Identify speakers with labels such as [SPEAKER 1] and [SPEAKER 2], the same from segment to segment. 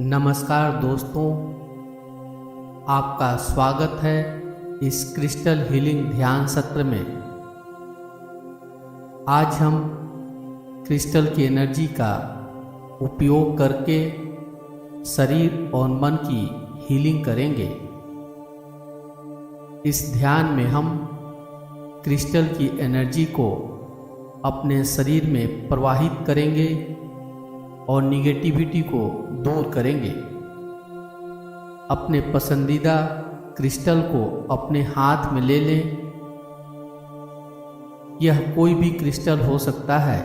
[SPEAKER 1] नमस्कार दोस्तों, आपका स्वागत है इस क्रिस्टल हीलिंग ध्यान सत्र में। आज हम क्रिस्टल की एनर्जी का उपयोग करके शरीर और मन की हीलिंग करेंगे। इस ध्यान में हम क्रिस्टल की एनर्जी को अपने शरीर में प्रवाहित करेंगे और निगेटिविटी को दूर करेंगे। अपने पसंदीदा क्रिस्टल को अपने हाथ में ले लें। यह कोई भी क्रिस्टल हो सकता है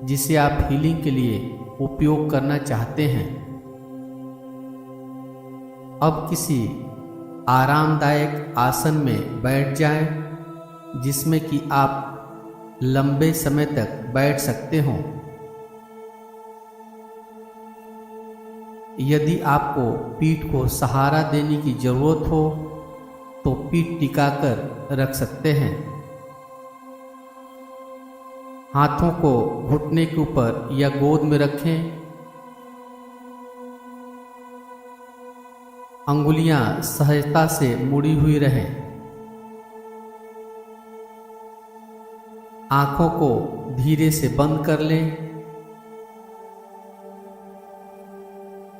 [SPEAKER 1] जिसे आप हीलिंग के लिए उपयोग करना चाहते हैं। अब किसी आरामदायक आसन में बैठ जाएं, जिसमें कि आप लंबे समय तक बैठ सकते हों। यदि आपको पीठ को सहारा देने की ज़रूरत हो तो पीठ टिकाकर रख सकते हैं। हाथों को घुटने के ऊपर या गोद में रखें। अंगुलियां सहजता से मुड़ी हुई रहें। आंखों को धीरे से बंद कर लें।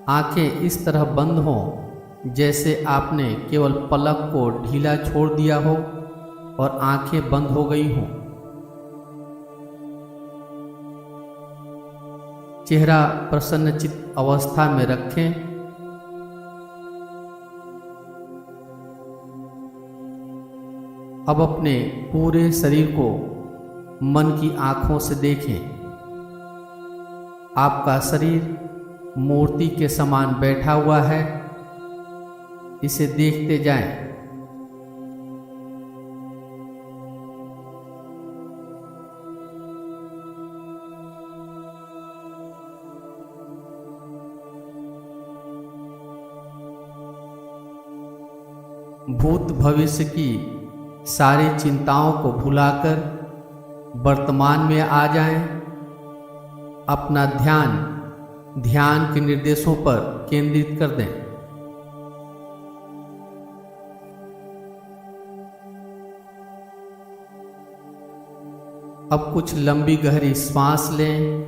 [SPEAKER 1] आंखें इस तरह बंद हों जैसे आपने केवल पलक को ढीला छोड़ दिया हो और आंखें बंद हो गई हों। चेहरा प्रसन्नचित्त अवस्था में रखें। अब अपने पूरे शरीर को मन की आंखों से देखें। आपका शरीर मूर्ति के समान बैठा हुआ है। इसे देखते जाएं। भूत भविष्य की सारी चिंताओं को भुलाकर वर्तमान में आ जाएं। अपना ध्यान के निर्देशों पर केंद्रित कर दें। अब कुछ लंबी गहरी सांस लें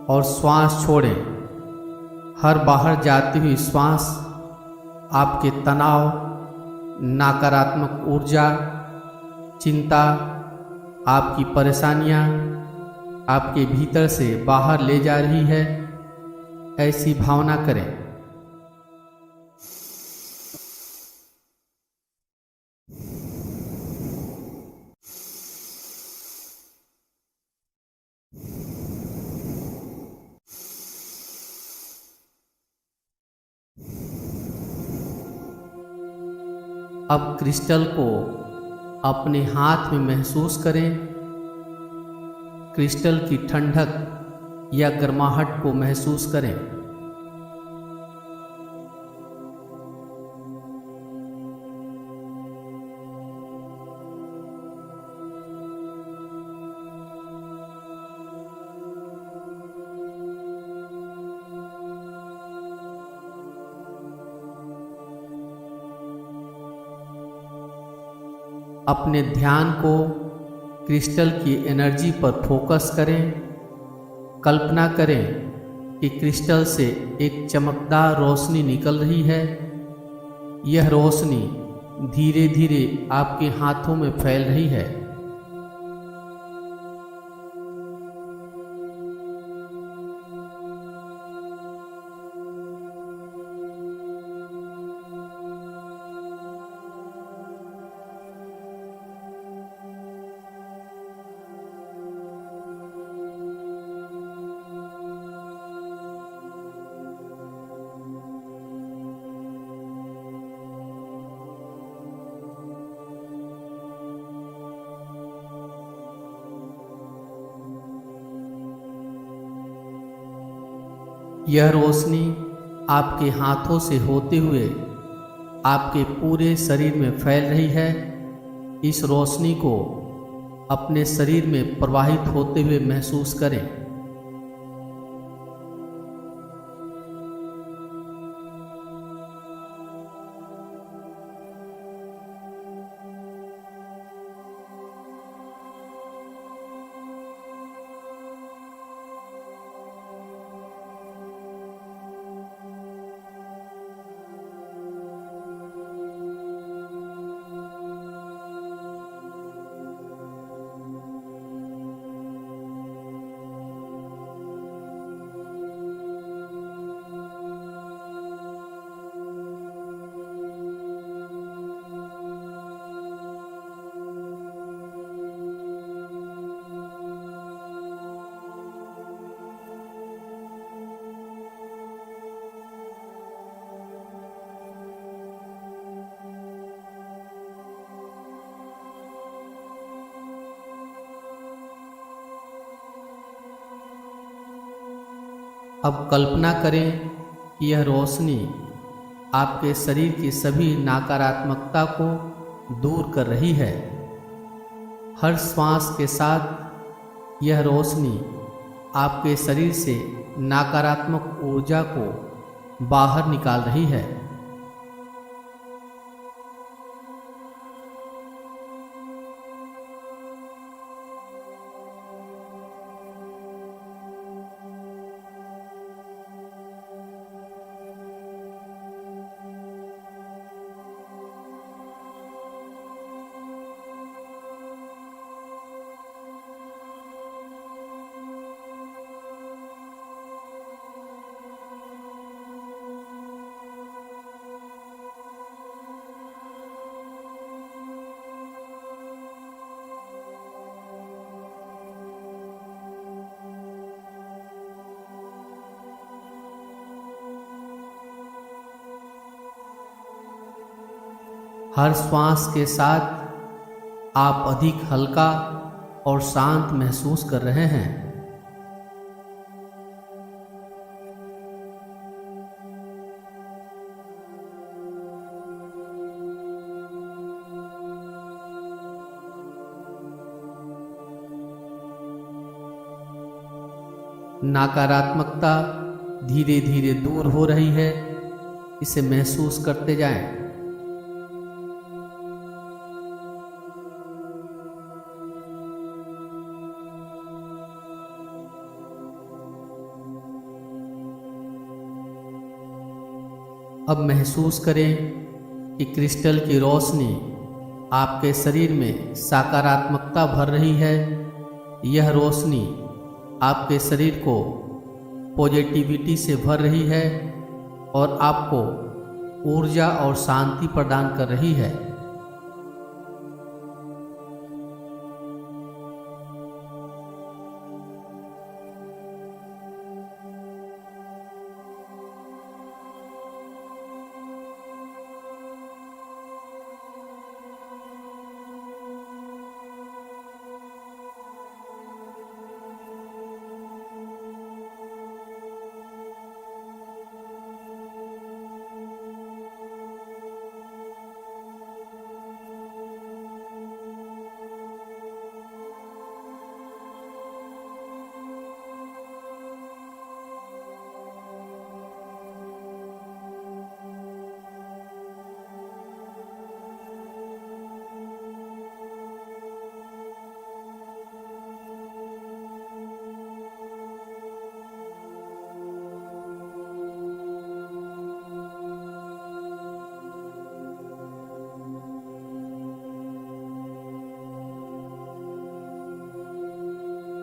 [SPEAKER 1] और श्वास छोड़ें। हर बाहर जाती हुई श्वास आपके तनाव, नकारात्मक ऊर्जा, चिंता, आपकी परेशानियां आपके भीतर से बाहर ले जा रही है, ऐसी भावना करें। अब क्रिस्टल को अपने हाथ में महसूस करें। क्रिस्टल की ठंडक या गर्माहट को महसूस करें। अपने ध्यान को क्रिस्टल की एनर्जी पर फोकस करें। कल्पना करें कि क्रिस्टल से एक चमकदार रोशनी निकल रही है। यह रोशनी धीरे धीरे आपके हाथों में फैल रही है। यह रोशनी आपके हाथों से होते हुए आपके पूरे शरीर में फैल रही है। इस रोशनी को अपने शरीर में प्रवाहित होते हुए महसूस करें। अब कल्पना करें कि यह रोशनी आपके शरीर की सभी नकारात्मकता को दूर कर रही है। हर श्वास के साथ यह रोशनी आपके शरीर से नकारात्मक ऊर्जा को बाहर निकाल रही है। हर श्वास के साथ आप अधिक हल्का और शांत महसूस कर रहे हैं। नकारात्मकता धीरे धीरे दूर हो रही है, इसे महसूस करते जाएं। अब महसूस करें कि क्रिस्टल की रोशनी आपके शरीर में सकारात्मकता भर रही है। यह रोशनी आपके शरीर को पॉजिटिविटी से भर रही है और आपको ऊर्जा और शांति प्रदान कर रही है।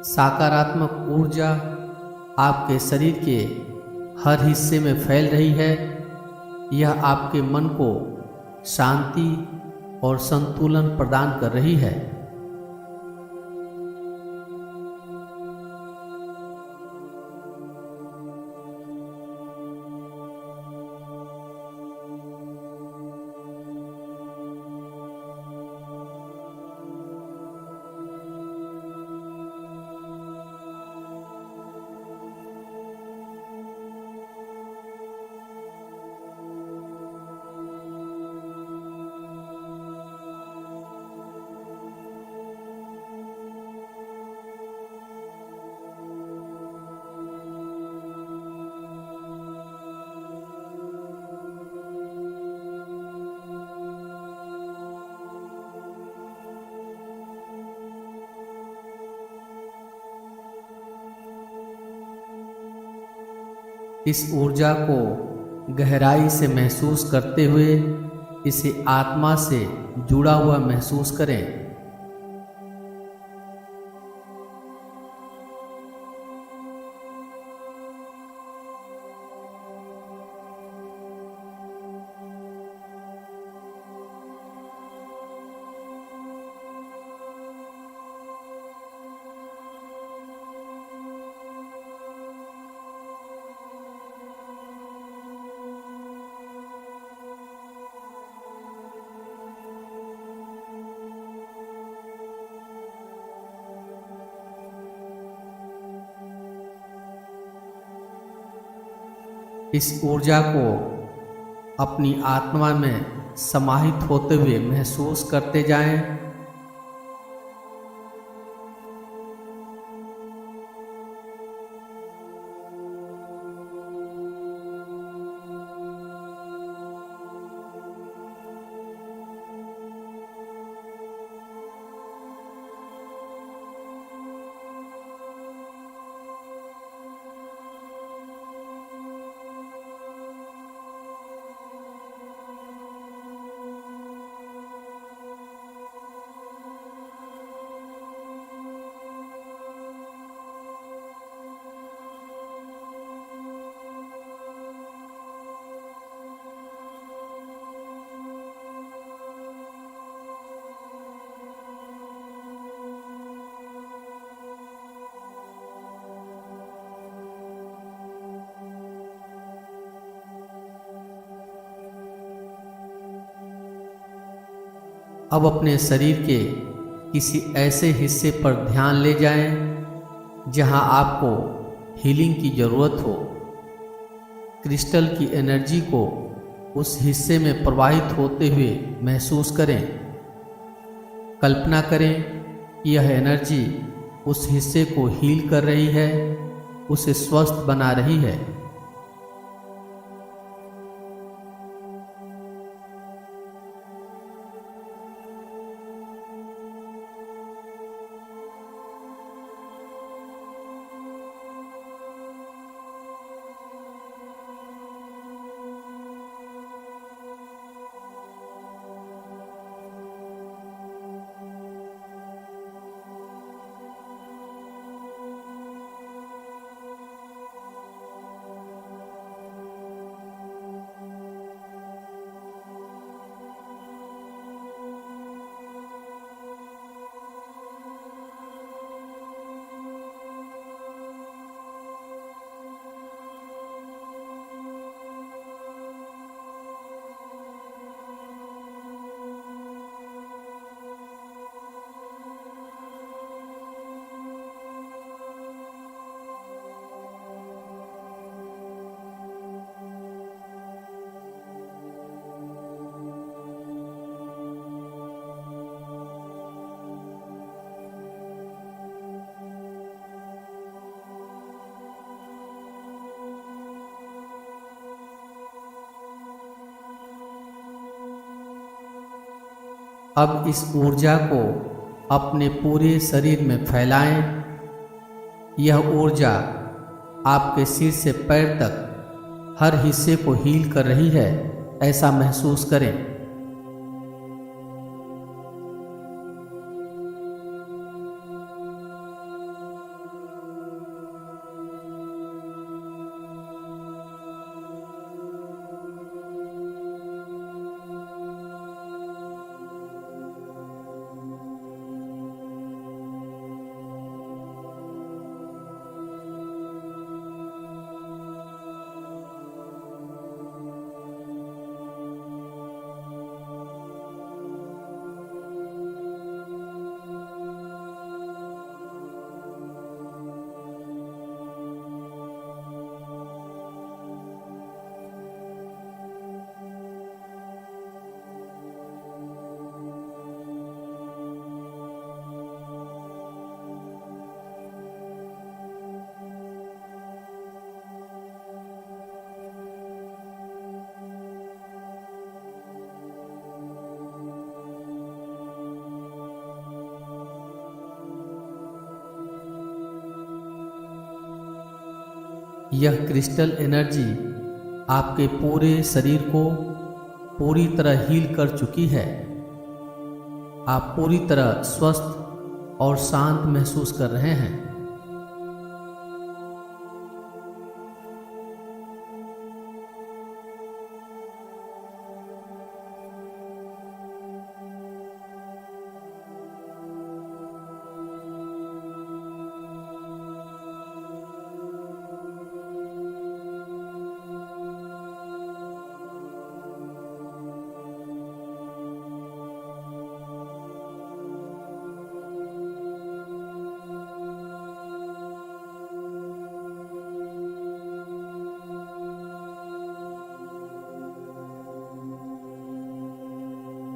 [SPEAKER 1] सकारात्मक ऊर्जा आपके शरीर के हर हिस्से में फैल रही है। यह आपके मन को शांति और संतुलन प्रदान कर रही है। इस ऊर्जा को गहराई से महसूस करते हुए इसे आत्मा से जुड़ा हुआ महसूस करें। इस ऊर्जा को अपनी आत्मा में समाहित होते हुए महसूस करते जाएं। अब अपने शरीर के किसी ऐसे हिस्से पर ध्यान ले जाएं जहां आपको हीलिंग की ज़रूरत हो। क्रिस्टल की एनर्जी को उस हिस्से में प्रवाहित होते हुए महसूस करें। कल्पना करें कि यह एनर्जी उस हिस्से को हील कर रही है, उसे स्वस्थ बना रही है। अब इस ऊर्जा को अपने पूरे शरीर में फैलाएं। यह ऊर्जा आपके सिर से पैर तक हर हिस्से को हील कर रही है, ऐसा महसूस करें। यह क्रिस्टल एनर्जी आपके पूरे शरीर को पूरी तरह हील कर चुकी है। आप पूरी तरह स्वस्थ और शांत महसूस कर रहे हैं।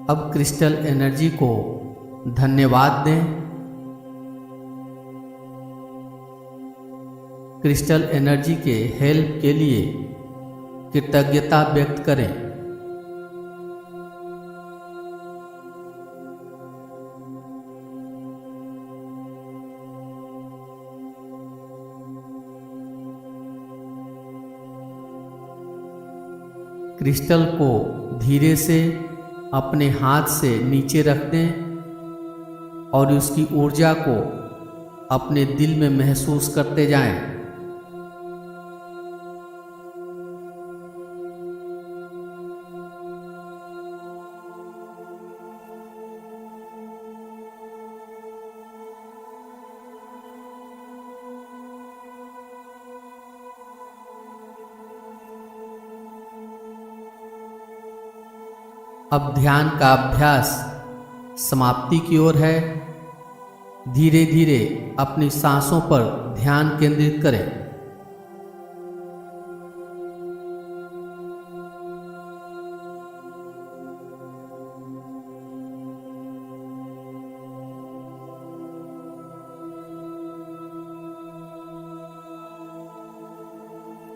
[SPEAKER 1] अब क्रिस्टल एनर्जी को धन्यवाद दें। क्रिस्टल एनर्जी के हेल्प के लिए कृतज्ञता व्यक्त करें। क्रिस्टल को धीरे से अपने हाथ से नीचे रख दें और उसकी ऊर्जा को अपने दिल में महसूस करते जाएं। अब ध्यान का अभ्यास समाप्ति की ओर है। धीरे धीरे अपनी सांसों पर ध्यान केंद्रित करें।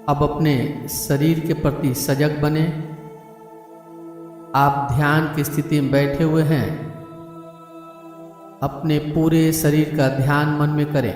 [SPEAKER 1] अब अपने शरीर के प्रति सजग बने। आप ध्यान की स्थिति में बैठे हुए हैं। अपने पूरे शरीर का ध्यान मन में करें।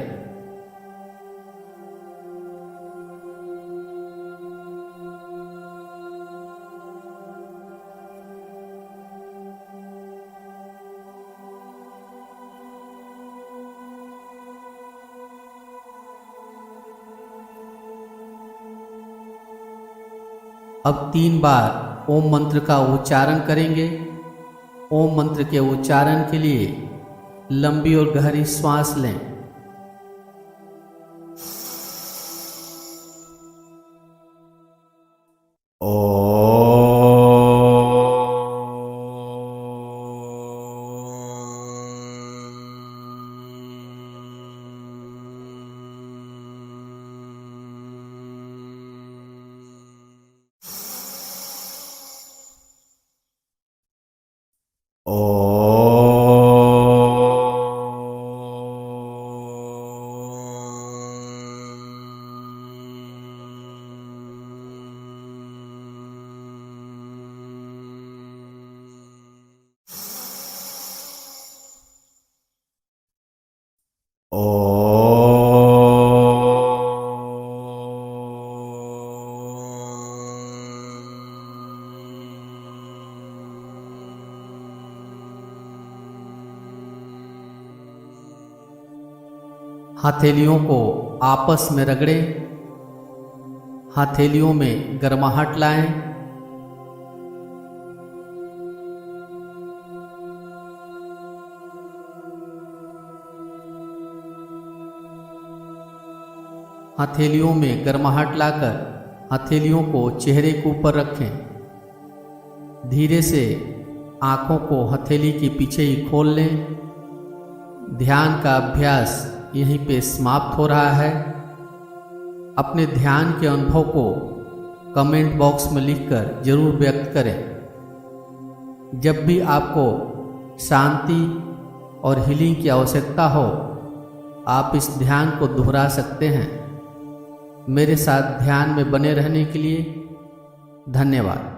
[SPEAKER 1] अब 3 बार ओम मंत्र का उच्चारण करेंगे। ओम मंत्र के उच्चारण के लिए लंबी और गहरी श्वास लें। हथेलियों को आपस में रगड़ें। हथेलियों में गर्माहट लाएं। हथेलियों में गर्माहट लाकर हथेलियों को चेहरे के ऊपर रखें। धीरे से आंखों को हथेली के पीछे ही खोल लें। ध्यान का अभ्यास यहीं पे समाप्त हो रहा है। अपने ध्यान के अनुभव को कमेंट बॉक्स में लिखकर जरूर व्यक्त करें। जब भी आपको शांति और हीलिंग की आवश्यकता हो, आप इस ध्यान को दोहरा सकते हैं। मेरे साथ ध्यान में बने रहने के लिए धन्यवाद।